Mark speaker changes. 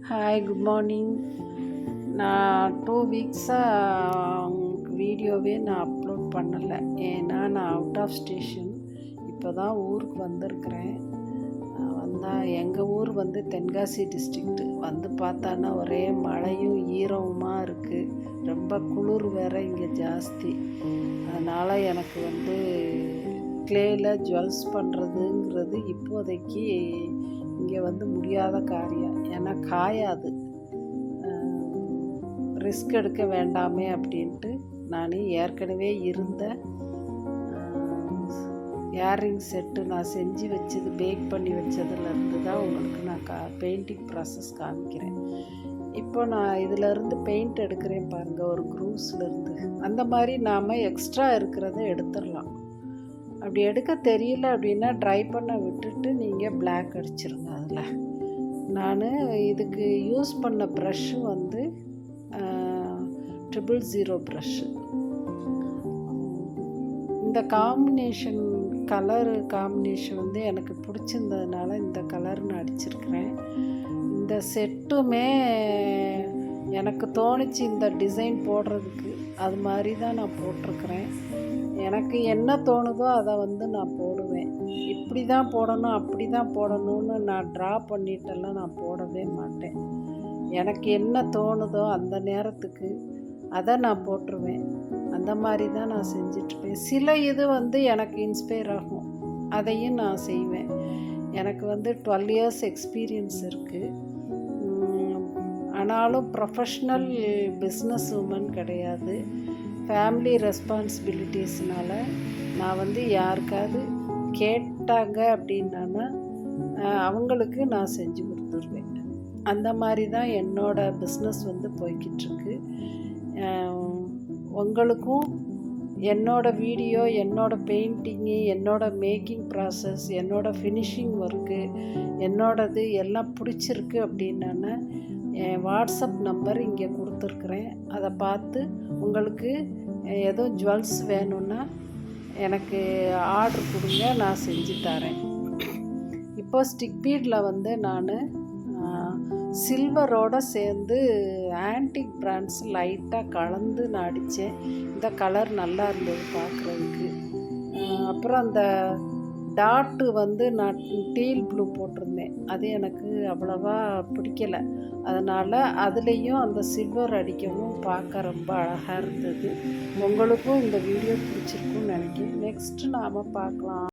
Speaker 1: Hi, good morning. நான் 2 வீக்ஸாக உங்களுக்கு வீடியோவே நான் அப்லோட் பண்ணலை. ஏன்னா நான் அவுட் ஆஃப் ஸ்டேஷன். இப்போ தான் ஊருக்கு வந்திருக்கிறேன். வந்தால் எங்கள் ஊர் வந்து தென்காசி டிஸ்ட்ரிக்ட்டு. வந்து பார்த்தான்னா ஒரே மழையும் ஈரமுமாக இருக்குது. ரொம்ப குளிர் வேறு இங்கே ஜாஸ்தி. அதனால் எனக்கு வந்து க்ளேயில் ஜுவல்ஸ் பண்ணுறதுங்கிறது இப்போதைக்கு இங்கே வந்து முடியாத காரியம். ஏன்னா காயாது. ரிஸ்க் எடுக்க வேண்டாமே அப்படின்ட்டு நான் ஏற்கனவே இருந்த இயர்ரிங் செட்டு நான் செஞ்சு வச்சது, பேக் பண்ணி வச்சதுலேருந்து தான் உங்களுக்கு நான் பெயிண்டிங் ப்ராசஸ் காமிக்கிறேன். இப்போ நான் இதிலேருந்து பெயிண்ட் எடுக்கிறேன் பாருங்கள், ஒரு க்ரூஸ்லேருந்து. அந்த மாதிரி நாம் எக்ஸ்ட்ரா இருக்கிறத எடுத்துடலாம். அப்படி எடுக்க தெரியல அப்படின்னா ட்ரை பண்ண விட்டுட்டு நீங்கள் பிளாக் அடிச்சிருங்க. அதில் நான் இதுக்கு யூஸ் பண்ண ப்ரஷ்ஷு வந்து 000 ப்ரஷ்ஷு. இந்த கலரு காம்பினேஷன் வந்து எனக்கு பிடிச்சிருந்ததுனால இந்த கலர் நான் அடிச்சிருக்கிறேன். இந்த செட்டுமே எனக்கு தோணுச்சு இந்த டிசைன் போடுறதுக்கு. அது மாதிரி தான் நான் போட்டிருக்கிறேன். எனக்கு என்ன தோணுதோ அதை வந்து நான் போடுவேன். இப்படி தான் போடணும், அப்படி தான் போடணும்னு நான் ட்ரா பண்ணிட்டெல்லாம் நான் போடவே மாட்டேன். எனக்கு என்ன தோணுதோ அந்த நேரத்துக்கு அதை நான் போட்டுருவேன். அந்த மாதிரி தான் நான் செஞ்சிட்ருப்பேன். சில இது வந்து எனக்கு இன்ஸ்பயர் ஆகும், அதையும் நான் செய்வேன். எனக்கு வந்து 12 இயர்ஸ் எக்ஸ்பீரியன்ஸ் இருக்குது. ஆனாலும் ப்ரொஃபஷ்னல் பிஸ்னஸ் உமன் கிடையாது. ஃபேமிலி ரெஸ்பான்சிபிலிட்டிஸ்னால் நான் வந்து யாருக்காவது கேட்டாங்க அப்படின்னா அவங்களுக்கு நான் செஞ்சு கொடுத்துருவேன். அந்த மாதிரி தான் என்னோடய பிஸ்னஸ் வந்து போய்கிட்டுருக்கு. உங்களுக்கும் என்னோடய வீடியோ, என்னோடய பெயிண்டிங்கு, என்னோடய மேக்கிங் ப்ராசஸ், என்னோடய ஃபினிஷிங் ஒர்க்கு, என்னோடது எல்லாம் பிடிச்சிருக்கு அப்படின்னா என் வாட்ஸ்அப் நம்பர் இங்கே கொடுத்துருக்குறேன். அதை பார்த்து உங்களுக்கு எதுவும் ஜுவல்ஸ் வேணும்னா எனக்கு ஆர்டர் கொடுங்க, நான் செஞ்சு தரேன். இப்போ ஸ்டிக் பீடில் வந்து நான் சில்வரோடு சேர்ந்து ஆன்டிக் பிராண்ட்ஸ் லைட்டாக கலந்து நான் அடித்தேன். இந்த கலர் நல்லா இருந்தது பார்க்குறதுக்கு. அப்புறம் அந்த டாட்டு வந்து நான் டீல் ப்ளூ போட்டிருந்தேன். அது எனக்கு அவ்வளவா பிடிக்கலை. அதனால் அதுலேயும் அந்த சில்வர் அடிக்கவும் பார்க்க ரொம்ப அழகாக இருந்தது. உங்களுக்கும் இந்த வீடியோ பிடிச்சிருக்குன்னு நினைக்கிறேன். நெக்ஸ்ட்டு நாம் பார்க்கலாம்.